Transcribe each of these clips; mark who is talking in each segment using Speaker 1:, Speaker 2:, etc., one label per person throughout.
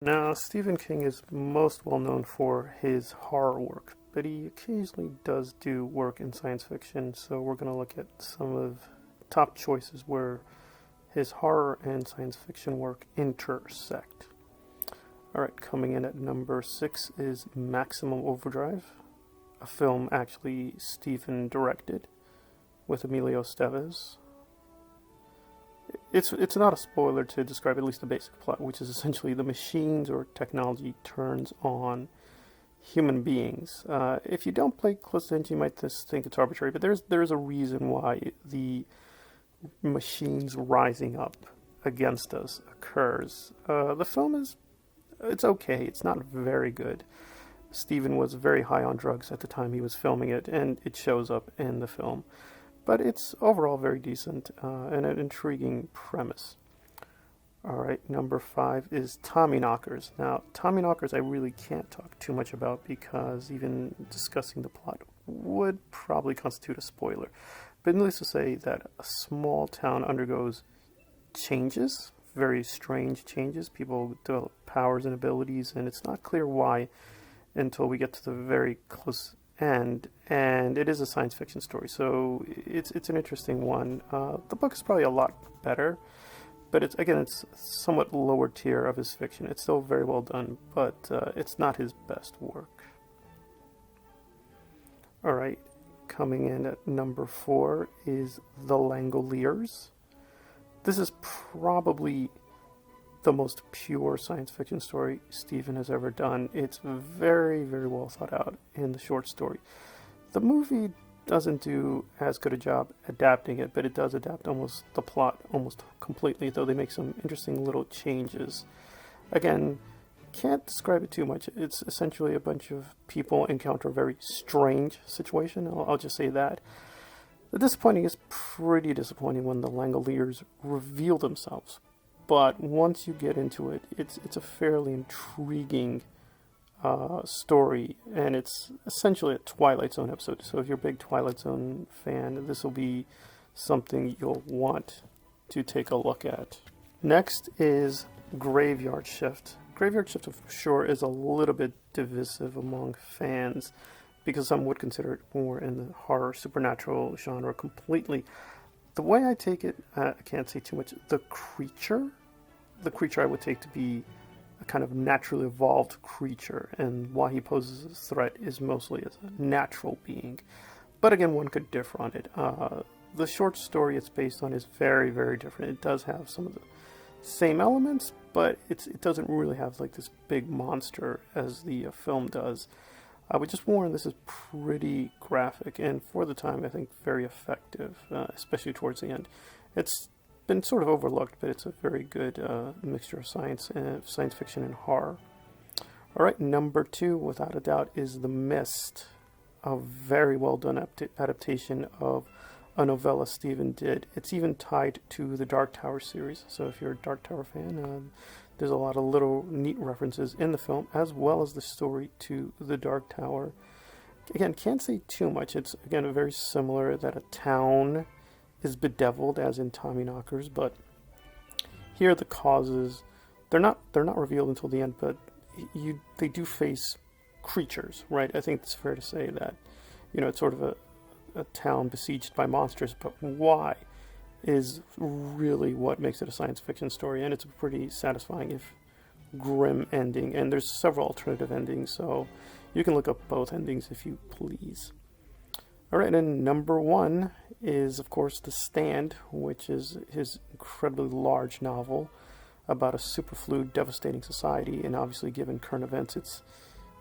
Speaker 1: Now, Stephen King is most well known for his horror work, but he occasionally does do work in science fiction, so we're going to look at some of top choices where his horror and science fiction work intersect. Alright, coming in at number 6 is Maximum Overdrive, a film actually Stephen directed with Emilio Estevez. It's not a spoiler to describe at least the basic plot, which is essentially the machines or technology turns on human beings. If you don't play close attention, you might just think it's arbitrary, but there's a reason why the machines rising up against us occurs. The film it's okay. It's not very good. Stephen was very high on drugs at the time he was filming it, and it shows up in the film. But it's overall very decent and an intriguing premise. Alright, number 5 is Tommyknockers. Now, Tommyknockers I really can't talk too much about because even discussing the plot would probably constitute a spoiler. But needless to say that a small town undergoes changes, very strange changes. People develop powers and abilities, and it's not clear why until we get to the very close end, and it is a science fiction story, so it's an interesting one. The book is probably a lot better, but it's somewhat lower tier of his fiction. It's still very well done, but it's not his best work. All right, coming in at number 4 is The Langoliers. This is probably the most pure science fiction story Stephen has ever done. It's very, very well thought out in the short story. The movie doesn't do as good a job adapting it, but it does adapt the plot almost completely, though they make some interesting little changes. Again, can't describe it too much. It's essentially a bunch of people encounter a very strange situation. I'll just say that. The disappointing is pretty disappointing when the Langoliers reveal themselves. But once you get into it, it's a fairly intriguing story, and it's essentially a Twilight Zone episode. So if you're a big Twilight Zone fan, this will be something you'll want to take a look at. Next is Graveyard Shift. Graveyard Shift, for sure, is a little bit divisive among fans because some would consider it more in the horror supernatural genre completely. The way I take it, I can't say too much. The creature I would take to be a kind of naturally evolved creature, and why he poses a threat is mostly as a natural being. But again, one could differ on it. The short story it's based on is very, very different. It does have some of the same elements, but it doesn't really have like this big monster as the film does. I would just warn, this is pretty graphic, and for the time, I think very effective, especially towards the end. It's been sort of overlooked, but it's a very good mixture of science fiction and horror. All right, number 2, without a doubt, is The Mist, a very well done adaptation of a novella Stephen did. It's even tied to the Dark Tower series, so if you're a Dark Tower fan, there's a lot of little neat references in the film, as well as the story to the Dark Tower. Again, can't say too much. It's, again, very similar that a town is bedeviled, as in Tommyknockers, but here the causes, they're not revealed until the end, but they do face creatures, right? I think it's fair to say that, it's sort of a town besieged by monsters, but why is really what makes it a science fiction story, and it's a pretty satisfying, if grim, ending, and there's several alternative endings, so you can look up both endings if you please. Alright, and number 1 is, of course, The Stand, which is his incredibly large novel about a superflu devastating society, and obviously given current events, it's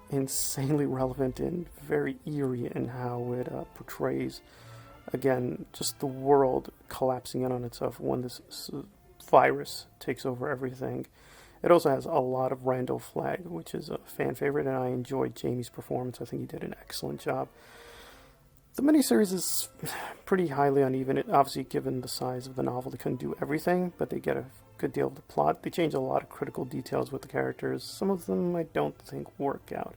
Speaker 1: insanely relevant and very eerie in how it portrays, again, just the world collapsing in on itself when this virus takes over everything. It also has a lot of Randall Flagg, which is a fan favorite, and I enjoyed Jamie's performance. I think he did an excellent job. The miniseries is pretty highly uneven. It, obviously, given the size of the novel, they couldn't do everything, but they get a good deal of the plot. They change a lot of critical details with the characters. Some of them I don't think work out.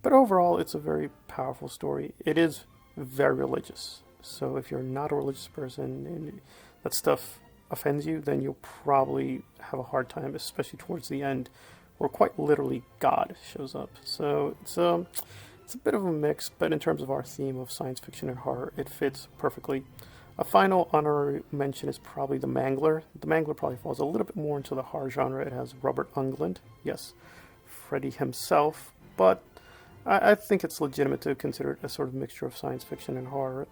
Speaker 1: But overall, it's a very powerful story. It is very religious. So if you're not a religious person and that stuff offends you, then you'll probably have a hard time, especially towards the end, where quite literally God shows up. So it's a bit of a mix, but in terms of our theme of science fiction and horror, it fits perfectly. A final honorary mention is probably The Mangler. The Mangler probably falls a little bit more into the horror genre. It has Robert Englund, yes, Freddy himself, but I think it's legitimate to consider it a sort of mixture of science fiction and horror.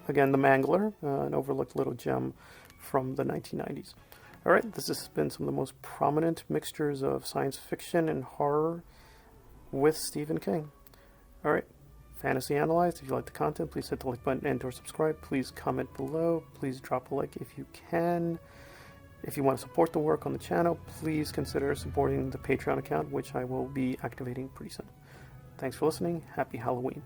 Speaker 1: Again, The Mangler, an overlooked little gem from the 1990s. All right, this has been some of the most prominent mixtures of science fiction and horror with Stephen King. All right, Fantasy Analyzed. If you like the content, please hit the like button and/or subscribe. Please comment below. Please drop a like if you can. If you want to support the work on the channel, please consider supporting the Patreon account, which I will be activating pretty soon. Thanks for listening. Happy Halloween.